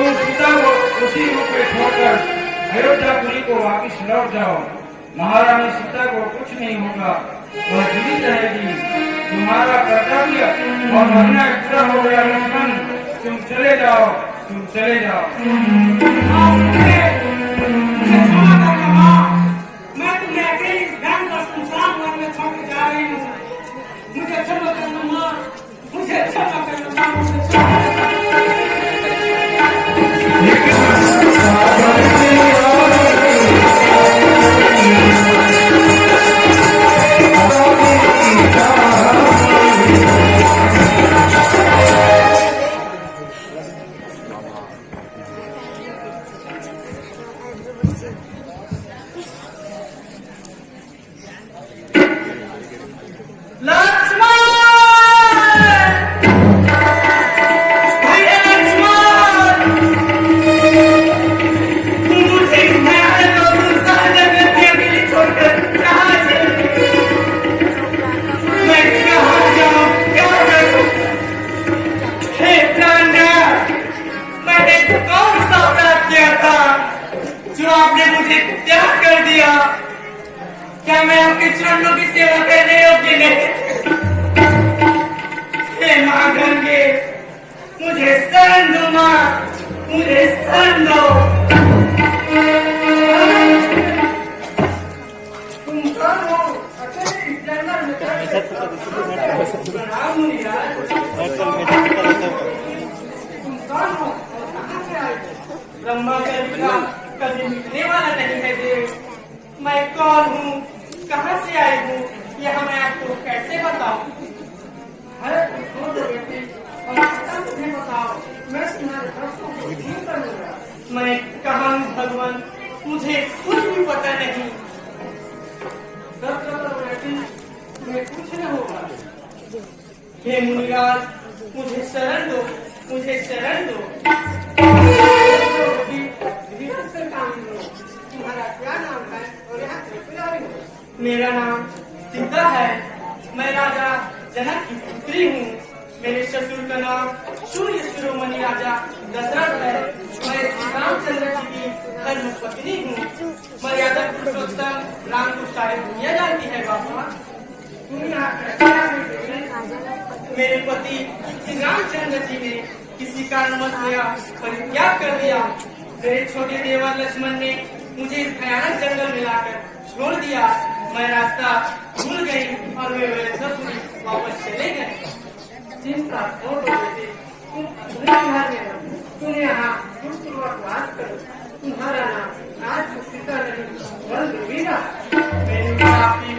तुम सीता को उसी रूप में छोड़कर अयोध्यापुरी को वापिस लौट जाओ। महारानी सीता को कुछ नहीं होगा, वह जीवित रहेगी। तुम्हारा कर्तव्य और मरना पूरा हो गया लक्ष्मण, तुम चले जाओ, तुम चले जाओ। मैं तुम्हें अकेले इस भयंकर और सुनसान वन में छोड़ के जा रही हूँ। मुझे क्षमा करना माँ, मुझे क्षमा करना माँ, मुझे क्षमा आपने मुझे त्याग कर दिया। क्या मैं आपके चरणों की सेवा करने योग्य नहीं? हे मां गंगे, मुझे शरण दो मां, मुझे शरण दो। तुम कौन हो? अकेले इस जंगल में तुम कौन हो? कहाँ से आए? ब्रह्मा का कभी मिलने वाला नहीं है देव। मैं कौन हूँ, कहाँ से आई हूँ, यह मैं आपको कैसे बताऊँ? मुझे बताओ, मैं तुम्हारे भक्तों को क्यों करूँगा? मैं कहाँ हूँ भगवान, मुझे कुछ भी पता नहीं। तुम्हें कुछ न होगा। हे मुनिराज, मुझे शरण दो, मुझे शरण दो। तुम्हारा क्या नाम है और यहाँ कैसे आई हो? मेरा नाम सीता है। मैं राजा जनक की पुत्री हूँ। मेरे ससुर का नाम सूर्य शिरोमणि राजा दशरथ है। मैं श्री रामचंद्र जी की धर्म पत्नी हूँ। मर्यादा पुरुषोत्तम राम को सारी दुनिया जानती है बाबा। दुनिया मेरे पति श्री रामचंद्र जी ने किसी कारणवश मेरा परित्याग कर दिया। मेरे छोटे देवर लक्ष्मण ने मुझे इस भयानक जंगल में लाकर छोड़ दिया। मैं रास्ता भूल गई और वे अयोध्यापुरी वापस चले गए। चिंता छोड़ दो बेटे, तुम अपने घर में रहो, तुम यहाँ सुखपूर्वक वास करो। तुम्हारा नाम आज सीता नहीं बल्कि वीरा। मेरी आपकी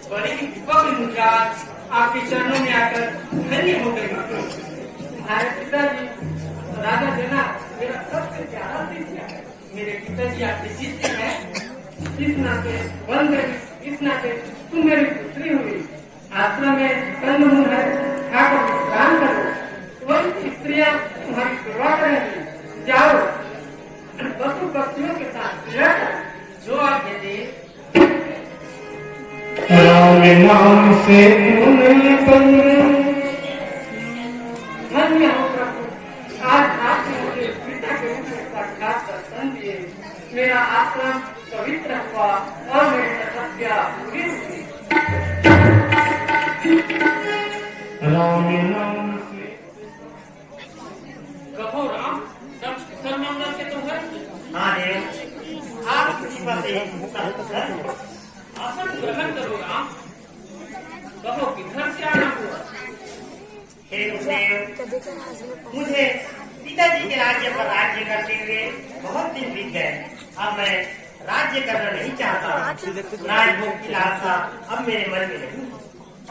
बड़ी कृपा हुई मुझराज, आपके चरणों में आकर धन्य हो गई। तुम्हारे पिताजी राजा जनक मेरा सबसे प्यारा शिष्य है। मेरे पिताजी आपके शिष्य हैं। इस नाते इस नाते तुम मेरी पुत्री हुई। आश्रम में कंदमूल है, खाकर विश्राम करो। वही स्त्रियां तुम्हारी सेवा करेंगी। जाओ, पशु पक्षियों के साथ क्रीड़ा करो, जो आप दे। राम नाम से धन्य हो प्रभु, आज आपने मुझे पिता के रूप में साक्षात दर्शन दिए। मेरा आश्रम पवित्र हुआ और मेरी तपस्या पूरी हुई। राम नाम से कहो राम, सब मंगल से तो है। हाँ देव, आप कृपा से आसन ग्रहण करो राम। कहो किधर से आना हुआ? हे गुरुदेव, मुझे पिताजी के राज्य पर राज्य करते हुए बहुत दिन बीत गए। अब मैं राज्य करना नहीं चाहता। राजभोग की लालसा अब मेरे मन में नहीं।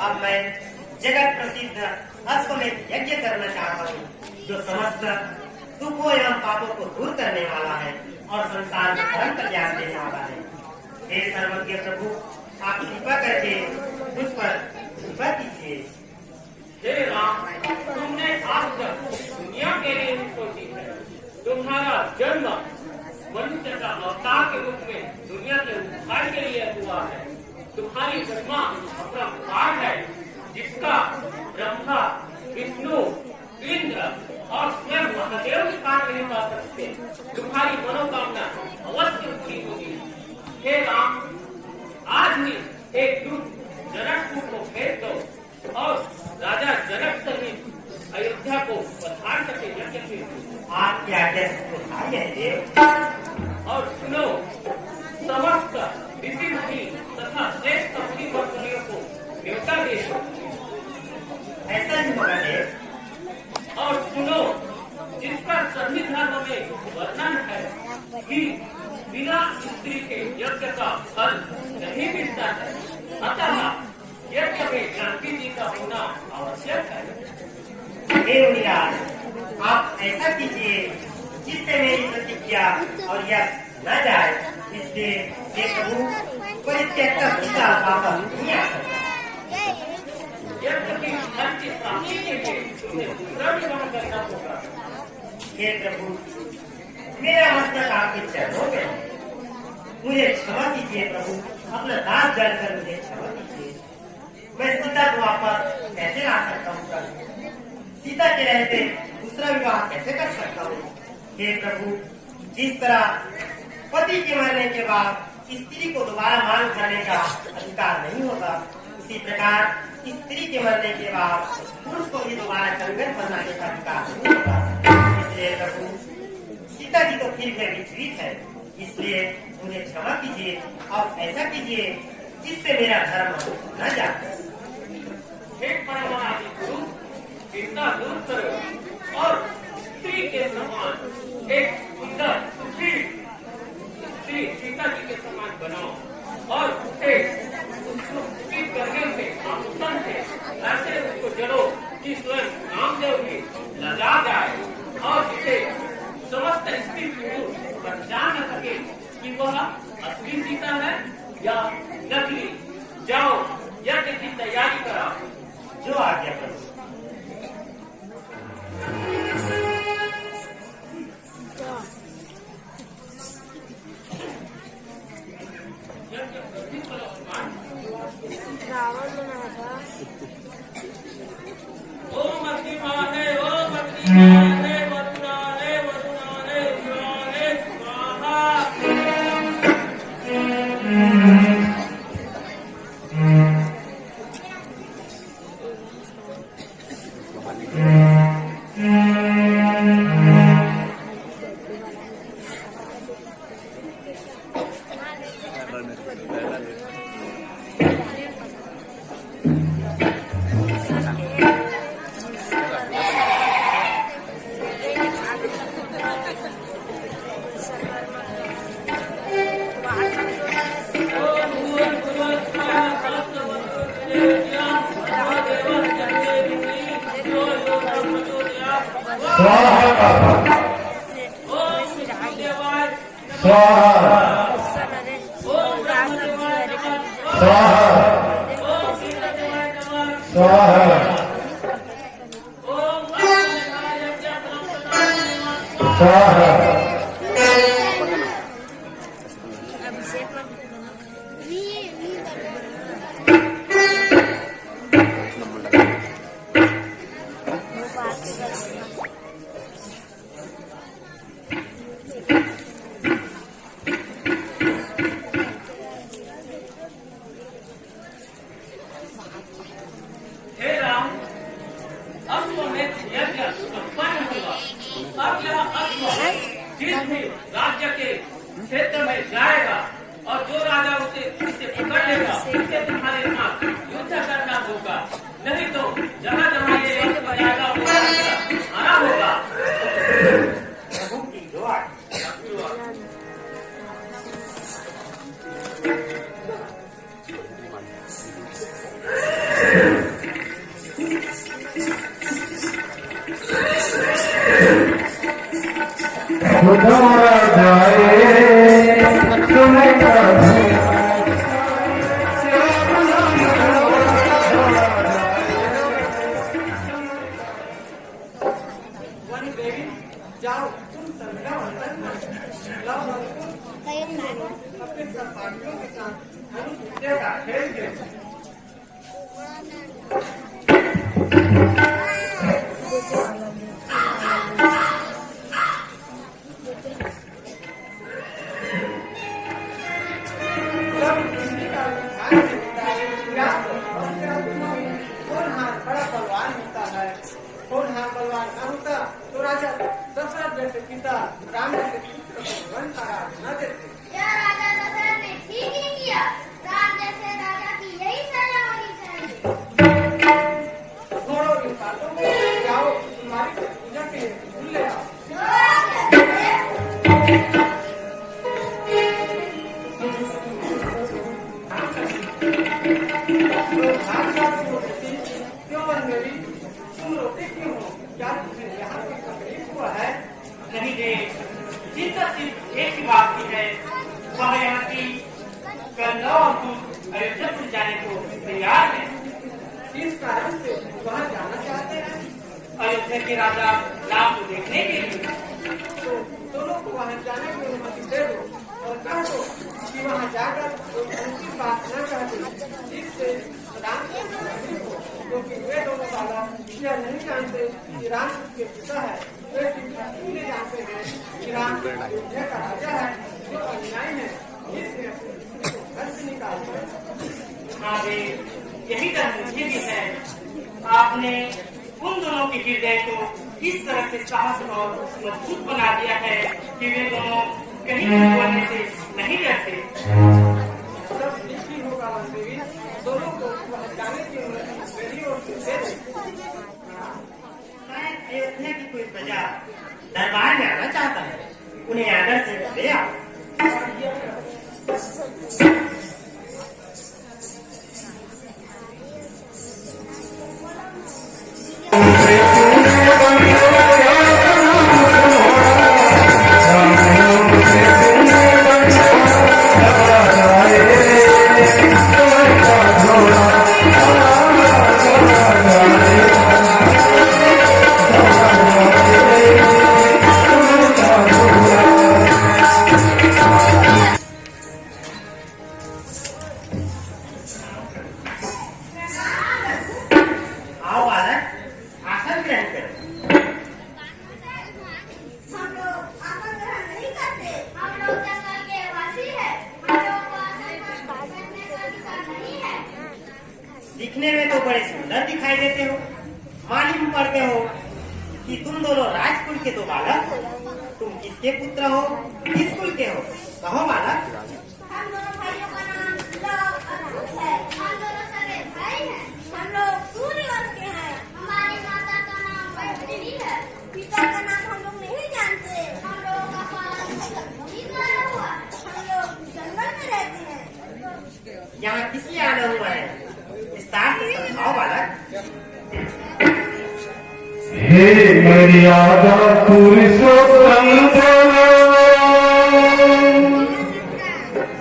अब मैं जगत प्रसिद्ध अश्वमेध यज्ञ करना चाहता हूँ, जो समस्त दुखों एवं पापों को दूर करने वाला है और संसार में धर्म कल्याण देने वाला है। हे सर्वज्ञ प्रभु, आप कृपा करके मुझ पर कृपा कीजिए। हे राम, तुमने आज तक दुनिया के लिए सोची है। तुम्हारा जन्म मनुष्य का अवतार के रूप में दुनिया के उद्धार के लिए हुआ है। तुम्हारी जन्मा अपना पाठ है, जिसका ब्रह्मा, विष्णु, इंद्र और स्वयं महादेव भी पाठ नहीं पा सकते। से तुम्हारी मनोकामना अवश्य पूरी होगी। हे राम, आज ही एक दूत जनकपुर को भेज दो और राजा जनक सहित अयोध्या को पधार सके यज्ञ के। आपकी आज्ञा से भाई है देव। और सुनो, समस्त ऋषि मुनि तथा श्रेष्ठ मुनि वर्गों को न्योता दे दो। ऐसा ही होगा देव। और सुनो, जिसका सभी धर्म में वर्णन है कि बिना स्त्री के यज्ञ का फल नहीं मिलता है, अतः यज्ञ में जानकी जी का होना आवश्यक है। हे मुनिराज, आप ऐसा कीजिए जिससे मेरी प्रतिज्ञा और यश न जाए, इसलिए हे प्रभु परित्यक्त सीता वापस नहीं आ सकता। यज्ञ की फल की प्राप्ति के लिए तुम्हें दूसरा विवाह करना होगा। हे प्रभु, मेरा मस्तक आपके चरणों में है। मुझे क्षमा कीजिए प्रभु, अपना दास जानकर मुझे क्षमा कीजिए। मैं सीता को वापस कैसे ला सकता हूँ प्रभु? सीता के रहते दूसरा विवाह कैसे कर सकता हूँ? हे प्रभु, जिस तरह पति के मरने के बाद स्त्री को दोबारा मांग करने का अधिकार नहीं होता, उसी प्रकार स्त्री के मरने के बाद पुरुष को भी दोबारा कंगन बनाने का अधिकार नहीं होता। इसलिए प्रभु, सीता जी तो फिर भी जीवित है, इसलिए मुझे क्षमा कीजिए और ऐसा कीजिए जिससे मेरा धर्म न जाए। हे परमादि गुरु, चिंता दूर करो और स्त्री के समान एक सुंदर सुशील स्त्री सीता जी के समान बनाओ और उसे उसकी करने से आभूषण से ऐसे उसको जड़ो कि स्वयं नामदेव भी लजा जाए और जिसे समस्त स्त्री पुरुष पहचान न सके कि वह असली सीता है या नकली। जाओ, यज्ञ की तैयारी कराओ। जो आज्ञा प्रभु। रावण बना था। ओम अग्निमाने, ओम अग्निमाने, वरुणाने, वरुणाने, शिवाने, स्वाहा। जिस भी राज्य के क्षेत्र में जाएगा और जो राजा उसे पकड़ लेगा उसे तुम्हारे साथ युद्ध करना होगा, नहीं तो जहाँ जहाँ ये जाएगा वो आना होगा। प्रभु की दुआ। जाओ, तुम संध्या वंदन करो। अपने सहपाठियों के साथ धनुष का खेल खेलो। दशरथ जैसे पिता राम जैसे पुत्र को वन का राज न देते। यह राजा दशरथ ने ठीक ही किया। राम जैसे राजा की यही सजा होनी चाहिए। छोड़ो इन बातों को, जाओ तुम्हारी पूजा के लिए फूल ले आओ। क्यों मेरी तुम रोते क्यों हो? क्या तुम्हें यहाँ की तकलीफ हुआ है? नहीं रे, चिंता सिर्फ एक ही बात की है, वह यहाँ की गंगा और दूध अयोध्या जाने को तैयार है। इस कारण से वहाँ जाना चाहते हैं। अयोध्या के राजा राम को देखने के लिए। तो दोनों को वहाँ जाने की अनुमति दे दो और कह दो कि वहाँ जाकर तो उनकी बात न कर दो, जिससे राम को तकलीफ हो, क्योंकि वे दोनों बालक यह नहीं जानते कि राम उसके पिता है। वे सिर्फ इतने जानते हैं कि राम अयोध्या का राजा है, जो अन्याय है, इसलिए उसको घर से निकाल दो। हाँ रे, यही डर मुझे भी है। आपने उन दोनों के हृदय को इस तरह से साहस और मजबूत बना दिया है कि वे दोनों कहीं भी बोलने से नहीं डरते। सब ठीक ही होगा देवी, दोनों को वहाँ जाने की अनुमति मेरी ओर से दे दो। मैं अयोध्या की कोई प्रजा दरबार में आना चाहता है, उन्हें आदर से ले आओ। आओ बालक, आसन ग्रहण करो। हम लोग आसन ग्रहण नहीं करते। हम लोग जंगल के वासी हैं। हम लोग को आसन पर बैठने का अधिकार नहीं है। दिखने में तो बड़े सुंदर दिखाई देते हो। मालूम पड़ते हो कि तुम दोनों राजकुल के तो बालक हो। तुम किसके पुत्र हो, किस कुल के हो? कहो बालक। हम दोनों भाइयों का नाम लव और कुश है। हम दोनों सगे भाई हैं। हम लोग सूर्यवंश के हैं। हमारी माता का नाम वैष्णवी है। पिता का नाम हम लोग नहीं जानते। हम लोगों का पालन वहीं द्वारा हुआ। हम लोग जंगल में रहते हैं। यहाँ किसी आना हुआ है, विस्तार से समझाओ बालक। हे मर्यादा पुरुषोत्तम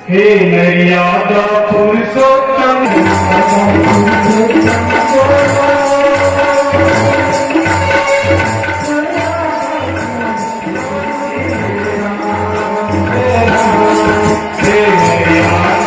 हे मर्यादा पुरुषोत्तम हे मर्यादा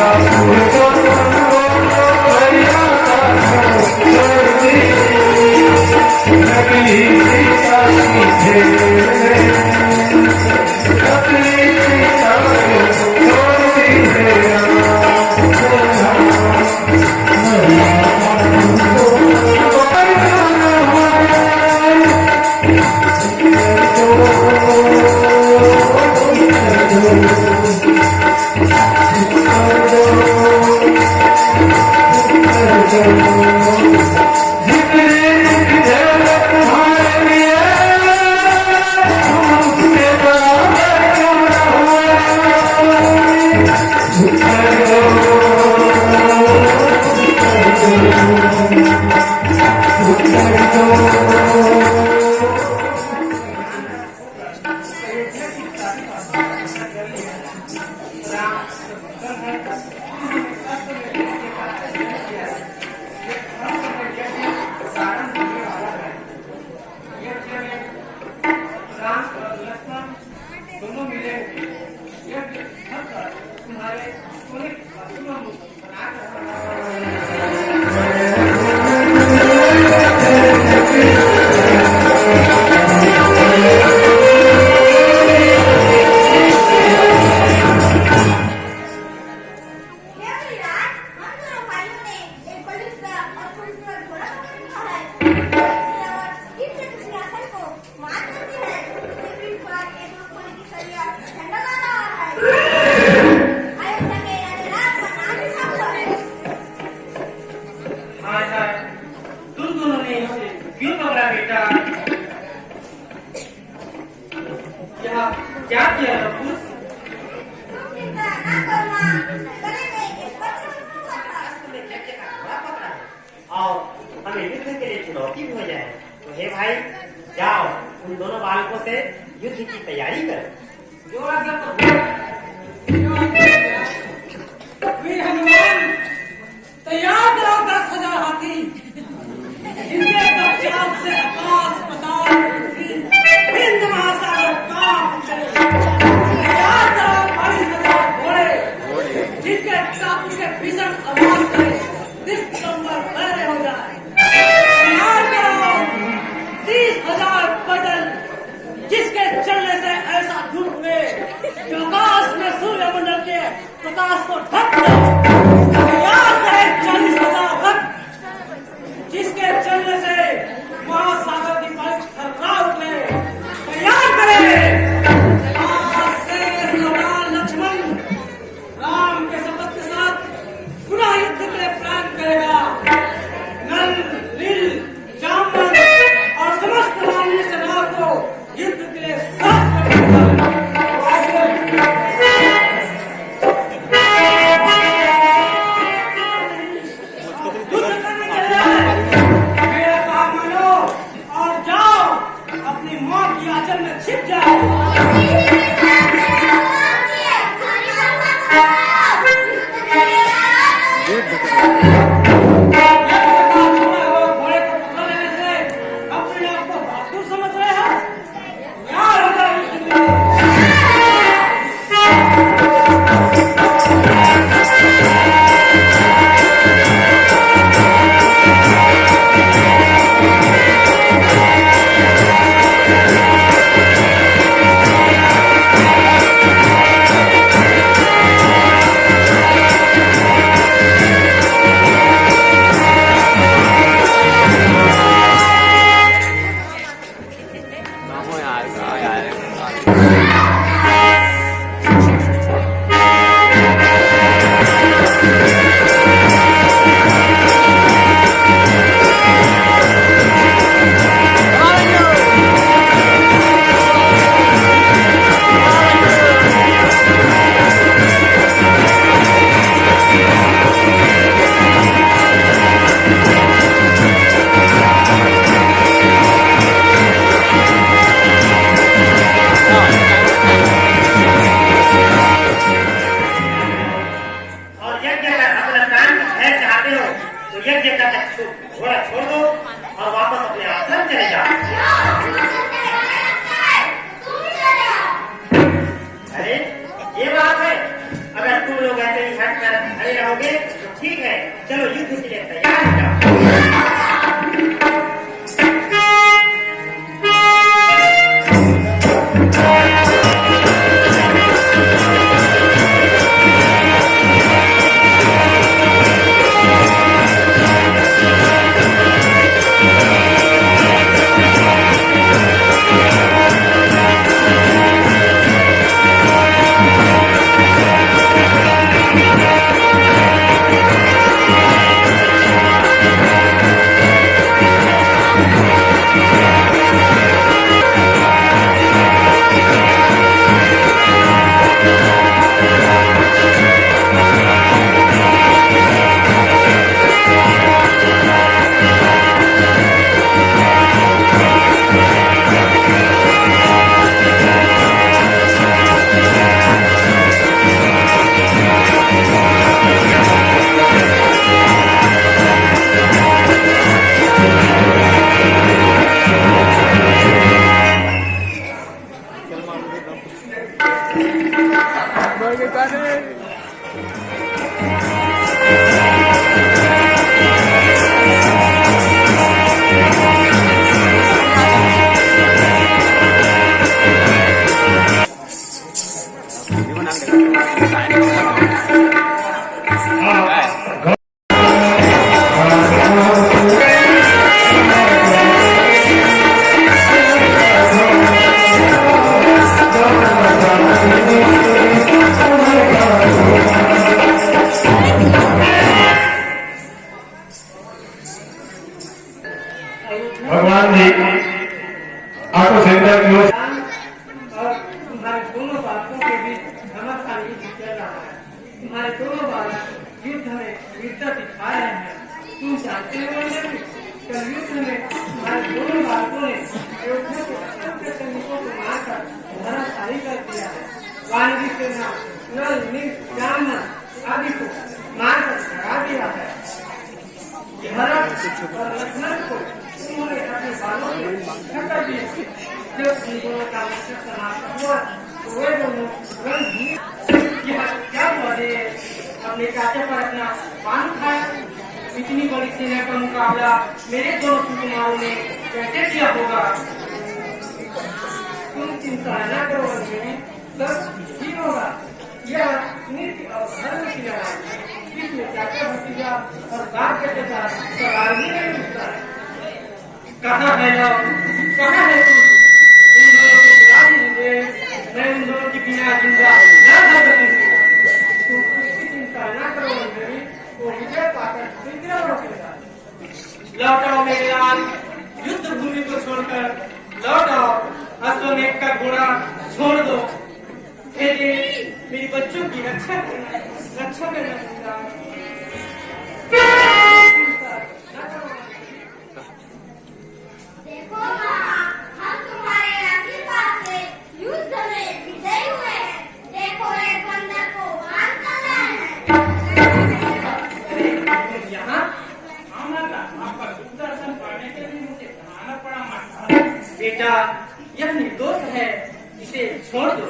यह क्या किया प्रभु? तुम चिंता ना करो माँ, गले में एक पत्र हुआ था। तुम्हें यज्ञ का घोड़ा पकड़ा है और हमें युद्ध के लिए चुनौती भी हो जाए तो हे भाई जाओ उन दोनों बालकों से युद्ध की तैयारी करो। जो आज्ञा प्रभु। वीर हनुमान तैयार करो 10,000 हाथी, इनके पश्चात से आकाश पाताल हिंद महासागर कांप चले। तैयार करो 22,000 घोड़े, जिनके टापू के भीषण आवाज से दिसंबर बहरे हो जाए। तैयार करो 30,000 पैदल, जिसके चलने से ऐसा धूप में जो आकाश में सूर्यमंडल के प्रकाश को ढक दे। तैयार करें 40,000 भक्त, जिसके चलने से महासागर की पानी थर्रा उठे। तैयार करें आज से सरदार लक्ष्मण राम के शपथ के साथ पुनः युद्ध के लिए प्लान करेगा। नल नील जामन और समस्त मानवीय सेना को युद्ध के लिए साथ करेगा। छिप जाओ। घोड़े को पकड़ लेने से अपने आप को बहादुर समझ रहे हैं? यार हो जाओ युद्ध के लिए। घोड़ा छोड़ दो और वापस अपने आश्रम चले जाओ। अरे ये बात है, अगर तुम लोग ऐसे ही हट कर खड़े रहोगे तो ठीक है, चलो युद्ध के लिए तैयार हो जाओ। तुम्हारे दोनों बालकों के बीच घमासान युद्ध चल रहा है। तुम्हारे दोनों बालक युद्ध में वीरता दिखा रहे हैं। तुम जानते हो नहीं, कल युद्ध में तुम्हारे दोनों बालकों ने अयोध्या के असंख्य सैनिकों को मारकर धराशायी कर दिया है। वानरी सेना, नल, नील, ब्राह्मण आदि को मारकर भगा दिया है। भरत और लक्ष्मण को उन्होंने अपने बालों में ठक्कर दी। जब उन दोनों का मृत्यु समाप्त हुआ तो वे दोनों रणभूमि यह क्या हुआ रे? अपने कांटे पर अपना पान खाया। इतनी बड़ी सेना का मुकाबला मेरे दोनों सुकुमारों ने कैसे किया होगा? तुम चिंता न करो अंजलि, सब ठीक होगा। यह नीति और धर्म की लड़ाई है। इसमें चाचा भतीजा और बाप के साथ सवाल ही नहीं उठता है। कहाँ है लोग? कहाँ है तू? उन दोनों को बुला लीजिए। मैं उन दोनों की बिना जिंदा न रह सकूंगी। तुम उसकी चिंता न करो अंजलि, वो विजय पाकर विद्रोह रोकेगा। लौटाओ मेरे लाल, युद्ध भूमि को छोड़कर लौटाओ। अश्वमेध का घोड़ा छोड़ दो। मेरी बच्चों की रक्षा करना देखो माँ, हम तुम्हारे आशीर्वाद से युद्ध में विजयी हुए हैं। देखो एक बंदर को मार कर रहे हैं। यहाँ आना था। आपका सुदर्शन पढ़ने के लिए मुझे आना पड़ा माता। बेटा, यह निर्दोष है, इसे छोड़ दो।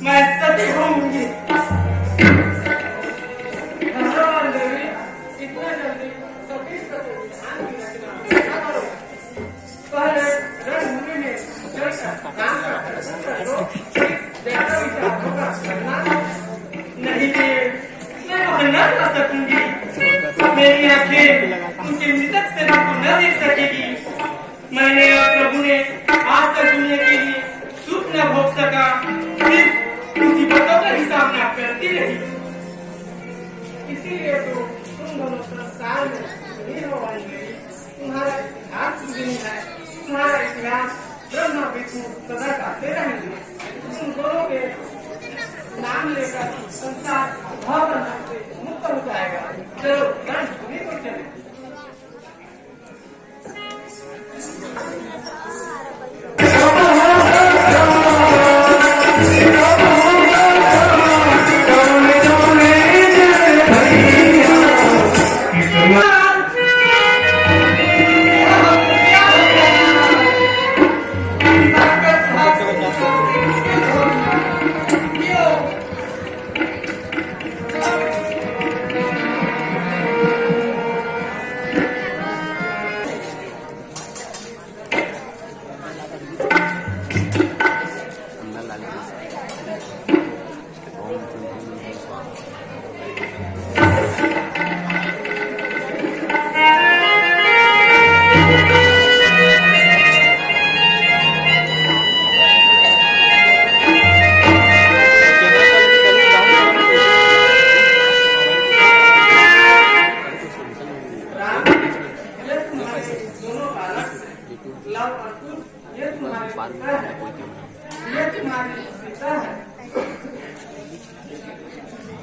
मैं सती होंगी। इतना जल्दी सभी ध्यान की रचना करो। पहले रणभूमि में चलकर काम करो, ज्यादा विचार होगा नहीं मैं वह न रह सकूंगी। मेरी आंखें उनके मृतक सेना को न देख सकेगी। मैंने और प्रभु ने आज तक दुनिया के लिए सुख न भोग सका, सिर्फ मुसीबतों का ही सामना करती रही। इसीलिए तो तुम दोनों संसार में वीर हो आएंगे। तुम्हारा इतिहास नहीं है, तुम्हारा इतिहास ब्रह्मा विष्णु सदा गाते रहेंगे। तुम दोनों के नाम लेकर संसार भाव से मुक्त हो जाएगा। चलो रणभूमि को चले।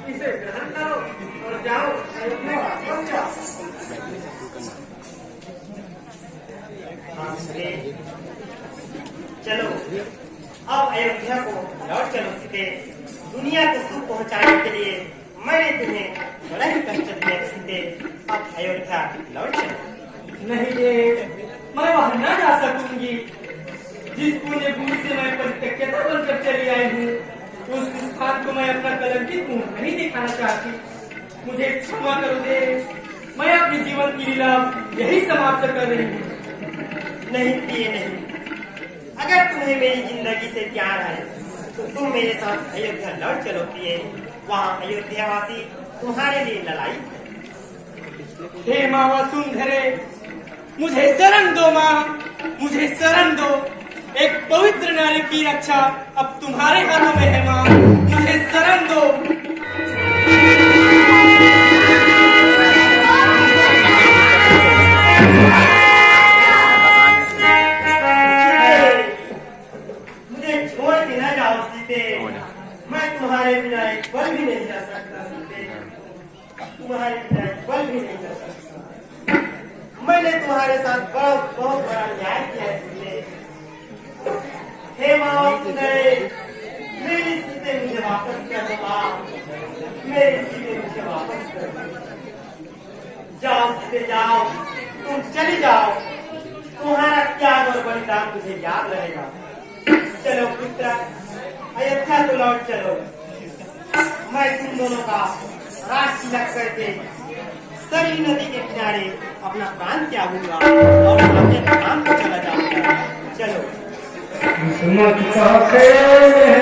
इसे ग्रहण करो और जाओ अयोध्या वापस जाओ। चलो अब अयोध्या को लौट चलो सीते। दुनिया को सुख पहुंचाने के लिए मैंने तुम्हें बड़ा ही कष्ट दिया सीते। अब अयोध्या लौट चलो। नहीं ये मैं वहां न जा सकूंगी। जिस पुण्य भूमि से मैं परित्यक्ता बनकर चली आई हूँ, उस स्थान मैं अपना कलंकित मुंह नहीं दिखाना चाहती। मुझे क्षमा करो दे, मैं अपने जीवन की लीला यही समाप्त कर रही हूँ। नहीं प्रिय नहीं, अगर तुम्हें मेरी जिंदगी से प्यार है तो तुम मेरे साथ अयोध्या लौट चलो प्रिय। वहाँ अयोध्यावासी तुम्हारे लिए लड़ाई। हे माँ वसुंधरे, मुझे शरण दो माँ, मुझे शरण दो। एक पवित्र नारी की रक्षा अब तुम्हारे हाथों में है माँ, मुझे शरण दो। मुझे छोड़ के न जाओ सीते, मैं तुम्हारे बिना एक पल भी नहीं रह सकता सीते, तुम्हारे बिना एक पल भी नहीं रह सकता। मैंने तुम्हारे साथ बहुत बड़ा न्याय किया है सीते। हे माँ वसुंधरे, मेरी सीते मुझे वापस कर दो माँ, मेरी सीते मुझे वापस कर दो। जाओ सीते जाओ, तुम चली जाओ, तुम्हारा त्याग और बलिदान मुझे याद रहेगा। चलो पुत्र, अयोध्या तो लौट चलो। मैं तुम दोनों का राज तिलक करके सरी नदी के किनारे अपना प्राण त्यागूंगा और सामने धाम को चला जाऊंगा। चलो। किस्मत का खेल है